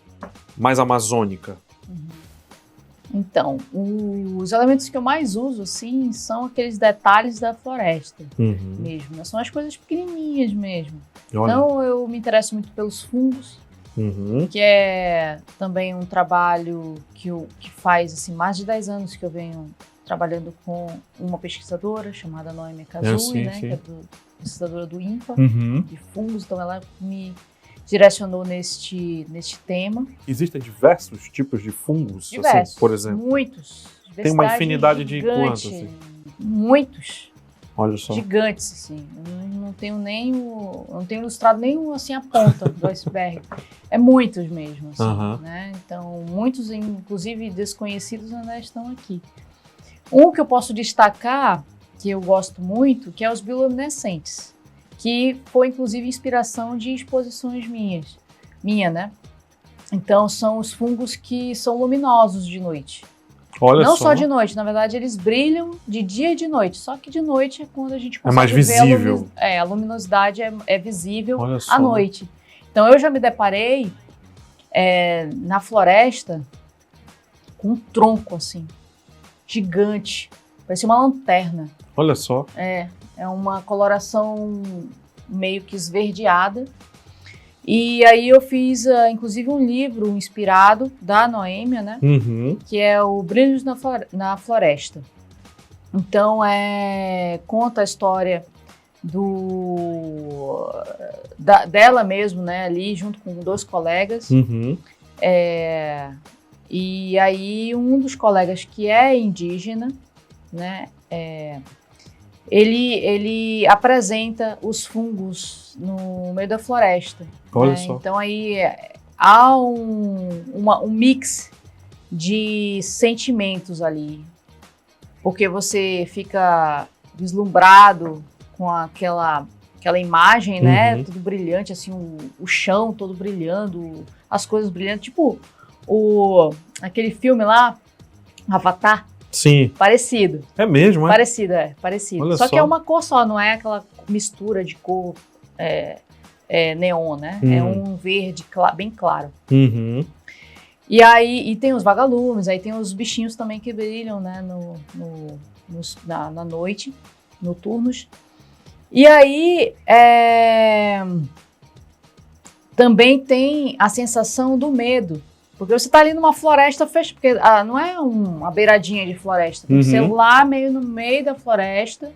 S1: mais amazônica.
S2: Então, os elementos que eu mais uso, assim, são aqueles detalhes da floresta mesmo, né? São as coisas pequenininhas mesmo.
S1: Olha.
S2: Então, eu me interesso muito pelos fungos, que é também um trabalho que faz, assim, mais de 10 anos que eu venho trabalhando com uma pesquisadora chamada Noemi Kazui, né?
S1: sim.
S2: Que é pesquisadora do INPA, de fungos. Então, ela me direcionou neste tema.
S1: Existem diversos tipos de fungos,
S2: Diversos,
S1: assim, por exemplo?
S2: Muitos.
S1: Tem uma infinidade
S2: Gigante,
S1: de quantos? Assim?
S2: Muitos.
S1: Olha só.
S2: Gigantes, assim. Eu não tenho não tenho ilustrado nem assim a ponta do iceberg. É muitos mesmo, assim, né? Então, muitos, inclusive desconhecidos, ainda estão aqui. Um que eu posso destacar, que eu gosto muito, que é os bioluminescentes, que foi, inclusive, inspiração de exposições minha, né? Então, são os fungos que são luminosos de noite.
S1: Olha
S2: Não só de noite, na verdade eles brilham de dia e de noite, só que de noite é quando a gente consegue
S1: mais visível.
S2: ver a luminosidade é visível
S1: à
S2: noite. Então eu já me deparei na floresta com um tronco assim, gigante, parecia uma lanterna.
S1: Olha só.
S2: É uma coloração meio que esverdeada. E aí eu fiz, inclusive, um livro inspirado da Noêmia, né? Que é o Brilhos na Floresta. Então, conta a história dela mesmo, né? Ali, junto com 2 colegas. E aí, um dos colegas que é indígena, né? Ele apresenta os fungos no meio da floresta.
S1: Olha só.
S2: Então aí há um mix de sentimentos ali. Porque você fica vislumbrado com aquela imagem, né? Tudo brilhante, assim, o chão todo brilhando, as coisas brilhando. Tipo aquele filme lá, Avatar.
S1: Sim.
S2: Parecido.
S1: É mesmo, é?
S2: Parecido.
S1: Olha
S2: só que é uma cor só, não é aquela mistura de cor neon, né? É um verde bem claro. E aí tem os vagalumes, aí tem os bichinhos também que brilham, né? Na noite, noturnos. E aí também tem a sensação do medo. Porque você está ali numa floresta fechada, porque não é uma beiradinha de floresta, tem que ser lá meio no meio da floresta,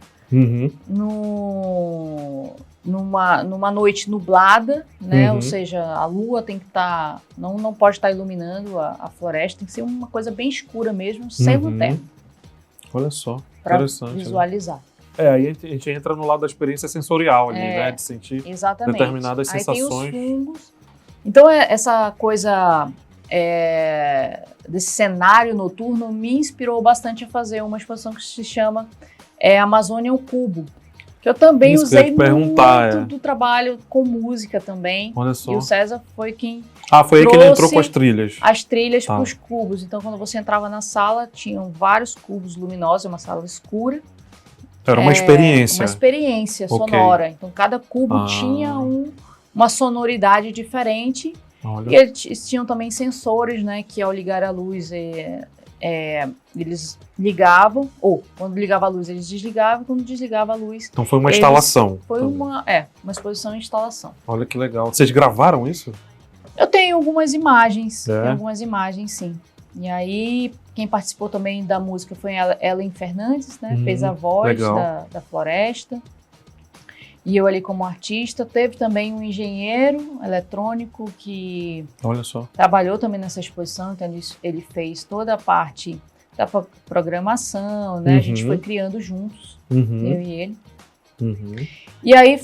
S2: numa noite nublada, né? Ou seja, a lua tem que estar, não pode estar iluminando a floresta, tem que ser uma coisa bem escura mesmo, sem lanterna.
S1: Olha só,
S2: pra
S1: interessante.
S2: visualizar.
S1: Né? Aí a gente entra no lado da experiência sensorial ali, né? De sentir determinadas sensações.
S2: Aí tem os fungos. Então essa coisa desse cenário noturno me inspirou bastante a fazer uma exposição que se chama Amazônia ao Cubo. Que eu também usei muito do trabalho com música também.
S1: Olha só.
S2: E o César foi quem
S1: foi aí que ele entrou com as trilhas.
S2: As trilhas para os cubos. Então, quando você entrava na sala, tinham vários cubos luminosos, uma sala escura.
S1: Era uma experiência.
S2: Uma experiência sonora. Então, cada cubo tinha uma sonoridade diferente.
S1: Olha.
S2: E eles tinham também sensores, né? Que ao ligar a luz, eles ligavam, ou quando ligava a luz eles desligavam, quando desligava a luz...
S1: Então foi uma instalação.
S2: Foi uma exposição e instalação.
S1: Olha que legal. Vocês gravaram isso?
S2: Eu tenho algumas imagens, sim. E aí, quem participou também da música foi a Ellen Fernandes, né? Fez a voz da floresta. E eu ali como artista. Teve também um engenheiro eletrônico que trabalhou também nessa exposição. Então ele fez toda a parte da programação, né? A gente foi criando juntos, eu e ele. E aí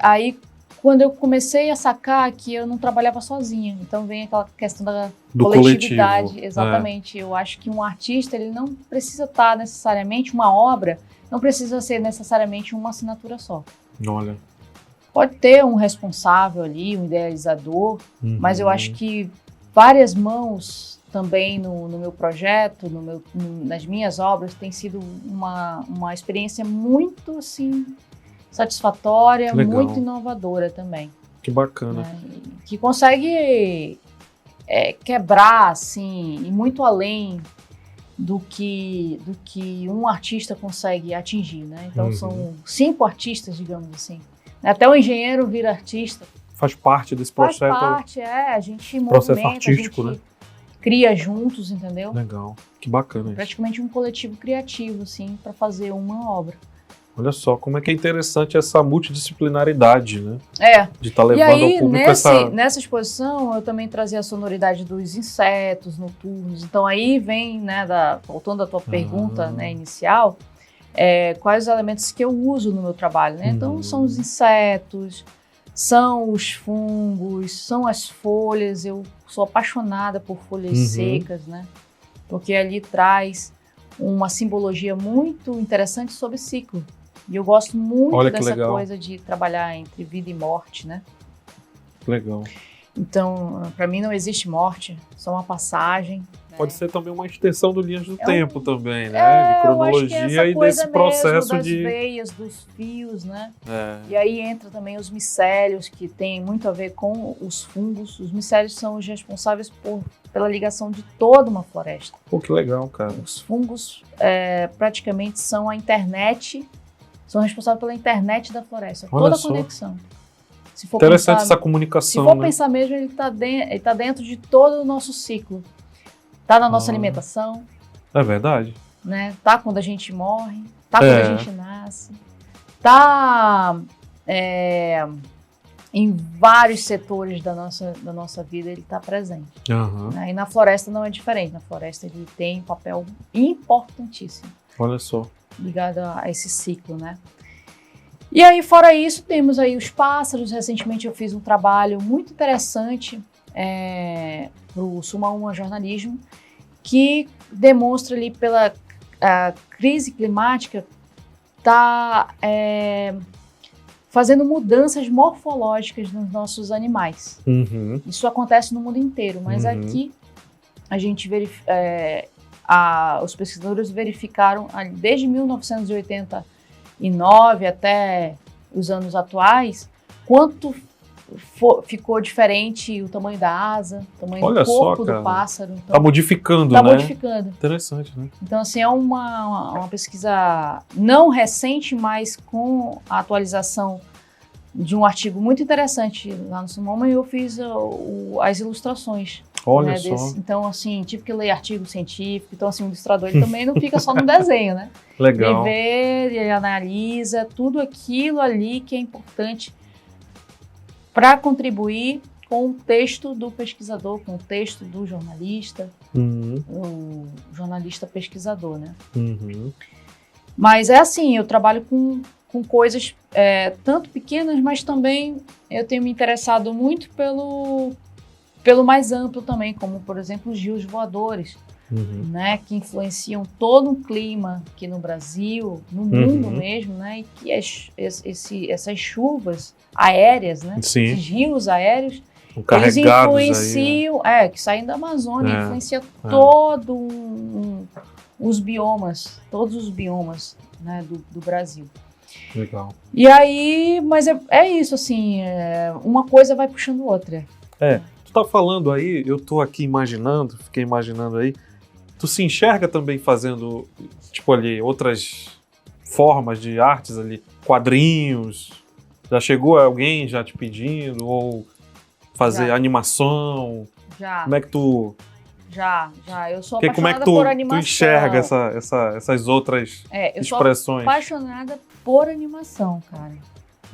S2: aí quando eu comecei a sacar que eu não trabalhava sozinha. Então vem aquela questão do coletividade. Coletivo. Exatamente. Eu acho que um artista, ele não precisa estar necessariamente, uma obra, não precisa ser necessariamente uma assinatura só.
S1: Olha.
S2: Pode ter um responsável ali, um idealizador, mas eu acho que várias mãos também no meu projeto, nas minhas obras, tem sido uma experiência muito, assim, satisfatória, muito inovadora também.
S1: Que bacana.
S2: Né? Que consegue quebrar, assim, e muito além do que um artista consegue atingir, né? Então são 5 artistas, digamos assim. Até o engenheiro vira artista.
S1: Faz parte desse processo.
S2: Faz parte, a gente
S1: processo artístico,
S2: a gente cria juntos, entendeu?
S1: Legal, que bacana isso.
S2: Praticamente um coletivo criativo, assim, para fazer uma obra.
S1: Olha só, como é que é interessante essa multidisciplinaridade, né? De estar
S2: E
S1: levando
S2: aí,
S1: ao público
S2: nessa exposição, eu também trazia a sonoridade dos insetos noturnos. Então aí vem, né, voltando à tua pergunta, né, inicial, quais os elementos que eu uso no meu trabalho, né? Então são os insetos, são os fungos, são as folhas. Eu sou apaixonada por folhas secas, né? Porque ali traz uma simbologia muito interessante sobre ciclo. E eu gosto muito dessa coisa de trabalhar entre vida e morte, né?
S1: Legal.
S2: Então, para mim não existe morte, só uma passagem.
S1: Pode ser também uma extensão do Linhas do Tempo também, né? De cronologia e desse processo
S2: das veias, dos fios, né?
S1: É.
S2: E aí entra também os micélios, que tem muito a ver com os fungos. Os micélios são os responsáveis pela ligação de toda uma floresta.
S1: Pô, que legal, cara.
S2: Os fungos praticamente são a internet, são responsáveis pela internet da floresta.
S1: Olha
S2: toda a
S1: só.
S2: conexão. Se for
S1: Interessante
S2: pensar,
S1: essa comunicação,
S2: se for
S1: né?
S2: pensar mesmo, ele tá dentro de todo o nosso ciclo. Tá na nossa alimentação.
S1: É verdade.
S2: Né? Tá quando a gente morre, tá quando a gente nasce. Tá em vários setores da nossa vida, ele tá presente. Né? E na floresta não é diferente. Na floresta ele tem um papel importantíssimo.
S1: Olha só.
S2: Ligado a esse ciclo, né? E aí, fora isso, temos aí os pássaros. Recentemente eu fiz um trabalho muito interessante para o Suma Uma Jornalismo, que demonstra ali pela crise climática, está fazendo mudanças morfológicas nos nossos animais. Isso acontece no mundo inteiro, mas aqui a gente os pesquisadores verificaram desde 1989 até os anos atuais quanto ficou diferente o tamanho da asa, o tamanho do corpo do pássaro. Então,
S1: tá modificando,
S2: né?
S1: Modificando. Interessante, né?
S2: Então, assim, é uma pesquisa não recente, mas com a atualização de um artigo muito interessante lá no Sumoma, e eu fiz as ilustrações.
S1: Olha só.
S2: Então, assim, tive que ler artigo científico. Então, assim, o ilustrador ele também não fica só no desenho, né?
S1: Legal.
S2: Ele vê, ele analisa tudo aquilo ali que é importante para contribuir com o texto do pesquisador, com o texto do jornalista, o jornalista pesquisador, né? Mas é assim, eu trabalho com coisas tanto pequenas, mas também eu tenho me interessado muito pelo mais amplo também, como, por exemplo, os rios voadores, né, que influenciam todo um clima aqui no Brasil, no mundo mesmo, né, e que essas chuvas aéreas, né, esses rios aéreos, eles influenciam, aí, que saem da Amazônia, influencia os biomas, todos os biomas, né, do Brasil.
S1: Legal.
S2: E aí, mas é isso, assim, uma coisa vai puxando outra.
S1: Tu tá falando aí, eu tô aqui imaginando, fiquei imaginando aí, tu se enxerga também fazendo, tipo ali, outras formas de artes ali, quadrinhos? Já chegou alguém já te pedindo? Ou fazer animação?
S2: Já.
S1: Como é que tu...
S2: Já. Eu sou apaixonada
S1: por animação. Como
S2: é que tu
S1: enxerga essas outras expressões?
S2: Eu sou apaixonada por animação, cara.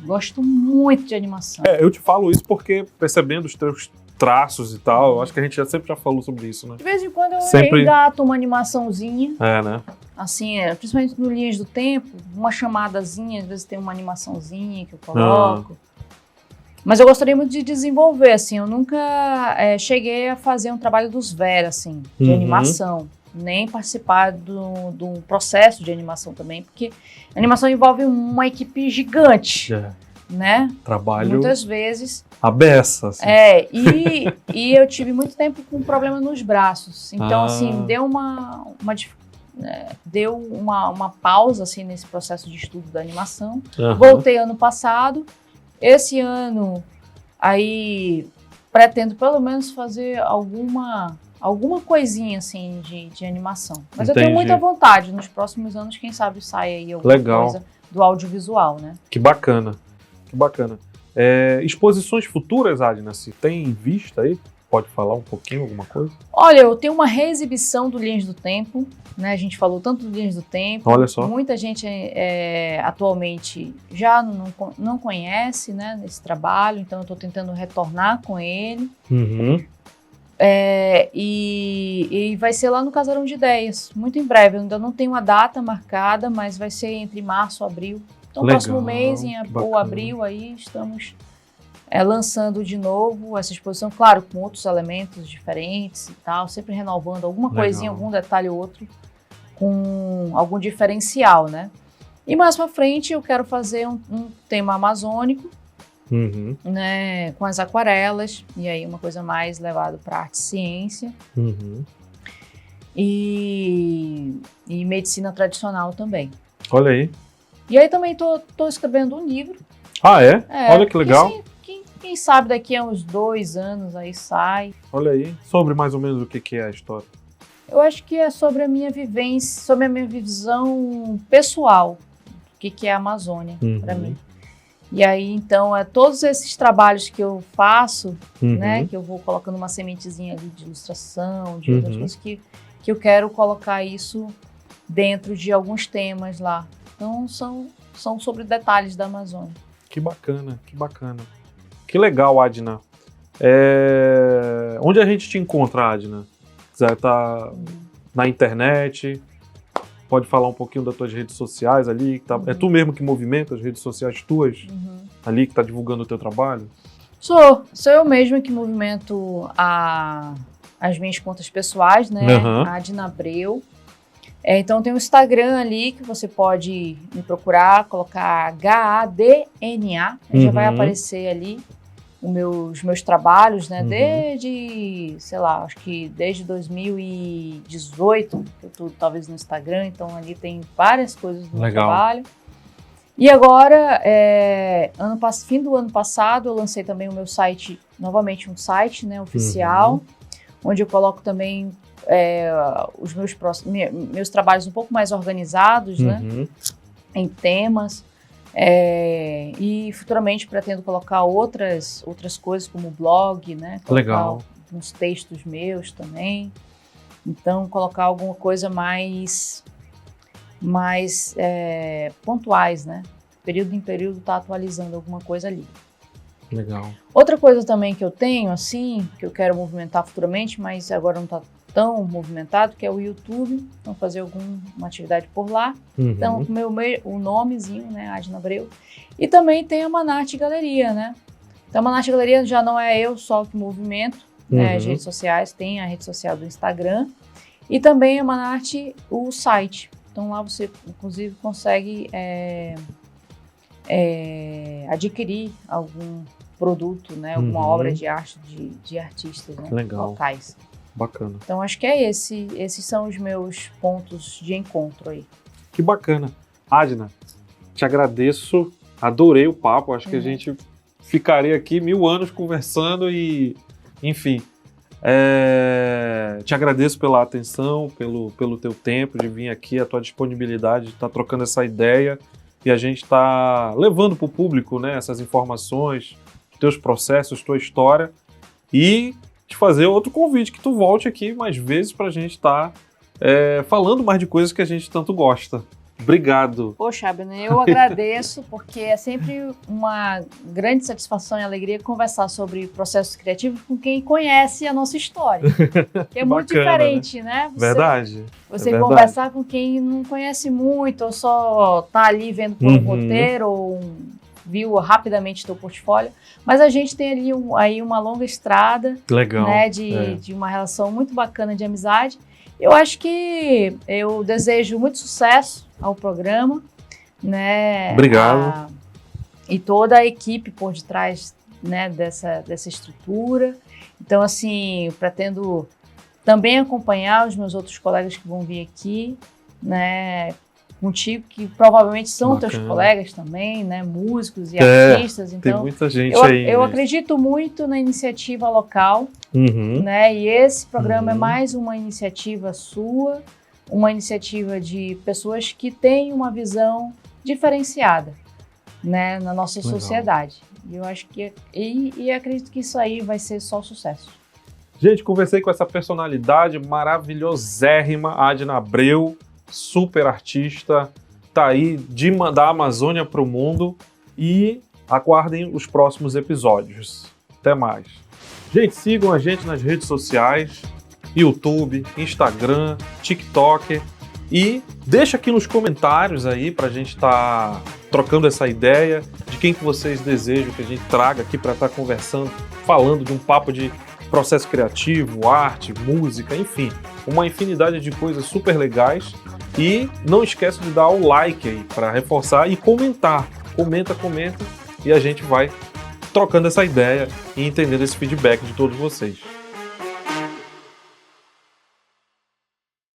S2: Gosto muito de animação.
S1: Eu te falo isso porque, percebendo os teus traços e tal, eu acho que a gente sempre já falou sobre isso, né?
S2: De vez em quando eu engato uma animaçãozinha.
S1: Né?
S2: Assim, principalmente no Linhas do Tempo, uma chamadazinha, às vezes tem uma animaçãozinha que eu coloco. Mas eu gostaria muito de desenvolver, assim, eu nunca cheguei a fazer um trabalho dos Vera, assim, de animação, nem participar do processo de animação também, porque a animação envolve uma equipe gigante, né?
S1: Trabalho
S2: muitas vezes
S1: a beça, assim.
S2: E eu tive muito tempo com problema nos braços, então assim, deu uma pausa assim nesse processo de estudo da animação. Voltei ano passado. Esse ano, aí, pretendo pelo menos fazer alguma coisinha, assim, de animação. Mas eu tenho muita vontade. Nos próximos anos, quem sabe, sai aí alguma coisa do audiovisual, né?
S1: Que bacana, que bacana. Exposições futuras, Adna, se tem em vista aí? Pode falar um pouquinho, alguma coisa?
S2: Olha, eu tenho uma reexibição do Linhas do Tempo, né? A gente falou tanto do Linhas do Tempo.
S1: Olha só.
S2: Muita gente atualmente já não conhece, né, esse trabalho, então eu estou tentando retornar com ele.
S1: Uhum.
S2: E vai ser lá no Casarão de Ideias, muito em breve. Eu ainda não tenho uma data marcada, mas vai ser entre março e abril. Então,
S1: Legal,
S2: próximo mês, ou abril, aí estamos lançando de novo essa exposição, claro, com outros elementos diferentes e tal, sempre renovando alguma coisinha, algum detalhe ou outro, com algum diferencial, né? E mais pra frente eu quero fazer um tema amazônico,
S1: Uhum.
S2: né, com as aquarelas, e aí uma coisa mais levada para arte e ciência.
S1: Uhum.
S2: E medicina tradicional também.
S1: Olha aí.
S2: E aí também tô escrevendo um livro.
S1: Ah, é? Olha que legal.
S2: Assim, quem sabe daqui a uns 2 anos aí sai.
S1: Olha aí. Sobre mais ou menos o que é a história.
S2: Eu acho que é sobre a minha vivência, sobre a minha visão pessoal do que é a Amazônia para mim. E aí, então, todos esses trabalhos que eu faço, né, que eu vou colocando uma sementezinha ali de ilustração, de outras coisas que eu quero colocar isso dentro de alguns temas lá. Então, são sobre detalhes da Amazônia.
S1: Que bacana, que bacana. Que legal, Adna. Onde a gente te encontra, Adna? Quiser estar na internet, pode falar um pouquinho das tuas redes sociais ali. É tu mesmo que movimenta as redes sociais tuas ali, que está divulgando o teu trabalho?
S2: Sou eu mesma que movimento as minhas contas pessoais, né? A Adna Abreu. Então tem um Instagram ali que você pode me procurar, colocar HADNA, já vai aparecer ali os meus trabalhos, né? Desde, sei lá, acho que desde 2018 que eu tô talvez no Instagram, então ali tem várias coisas do meu trabalho. E agora, fim do ano passado, eu lancei também o meu site, novamente um site, né, oficial, onde eu coloco também os meus trabalhos um pouco mais organizados, né, em temas. E futuramente pretendo colocar outras coisas como blog, né?
S1: Legal.
S2: Uns textos meus também. Então, colocar alguma coisa mais pontuais, né? Período em período tá atualizando alguma coisa ali.
S1: Legal.
S2: Outra coisa também que eu tenho, assim, que eu quero movimentar futuramente, mas agora não tá tão movimentado, que é o YouTube. Então, fazer alguma atividade por lá. Então, o nomezinho, né, Adna Abreu. E também tem a Manarte Galeria, né? Então, a Manarte Galeria já não é eu só que movimento, né, as redes sociais, tem a rede social do Instagram. E também a Manarte, o site. Então, lá você, inclusive, consegue adquirir algum produto, né, alguma obra de arte de artistas, né, locais.
S1: Bacana.
S2: Então, acho que esses são os meus pontos de encontro aí.
S1: Que bacana. Adna, te agradeço, adorei o papo, acho que a gente ficaria aqui 1000 anos conversando e, enfim, te agradeço pela atenção, pelo teu tempo de vir aqui, a tua disponibilidade de estar trocando essa ideia e a gente está levando para o público, né, essas informações, teus processos, tua história e te fazer outro convite, que tu volte aqui mais vezes para a gente estar falando mais de coisas que a gente tanto gosta. Obrigado.
S2: Poxa, Abner, eu agradeço, porque é sempre uma grande satisfação e alegria conversar sobre processos criativos com quem conhece a nossa história. Que é muito diferente, né?
S1: Verdade.
S2: Você conversar com quem não conhece muito, ou só tá ali vendo por um roteiro, ou viu rapidamente teu portfólio. Mas a gente tem ali aí uma longa estrada, né, de uma relação muito bacana de amizade. Eu acho que eu desejo muito sucesso ao programa, né?
S1: Obrigado.
S2: E toda a equipe por detrás, né, dessa estrutura. Então, assim, pretendo também acompanhar os meus outros colegas que vão vir aqui, né, contigo, que provavelmente são teus colegas também, né, músicos e artistas. Então,
S1: tem muita gente aí.
S2: Eu acredito muito na iniciativa local, né, e esse programa é mais uma iniciativa sua, uma iniciativa de pessoas que têm uma visão diferenciada, né, na nossa sociedade. E eu acho que e acredito que isso aí vai ser só sucesso.
S1: Gente, conversei com essa personalidade maravilhosérrima, Adna Abreu, super artista, tá aí da Amazônia para o mundo, e aguardem os próximos episódios. Até mais. Gente, sigam a gente nas redes sociais, YouTube, Instagram, TikTok, e deixa aqui nos comentários aí pra gente estar trocando essa ideia de quem que vocês desejam que a gente traga aqui para estar conversando, falando de um papo de processo criativo, arte, música, enfim, uma infinidade de coisas super legais. E não esquece de dar o like aí para reforçar e comentar. Comenta, e a gente vai trocando essa ideia e entendendo esse feedback de todos vocês.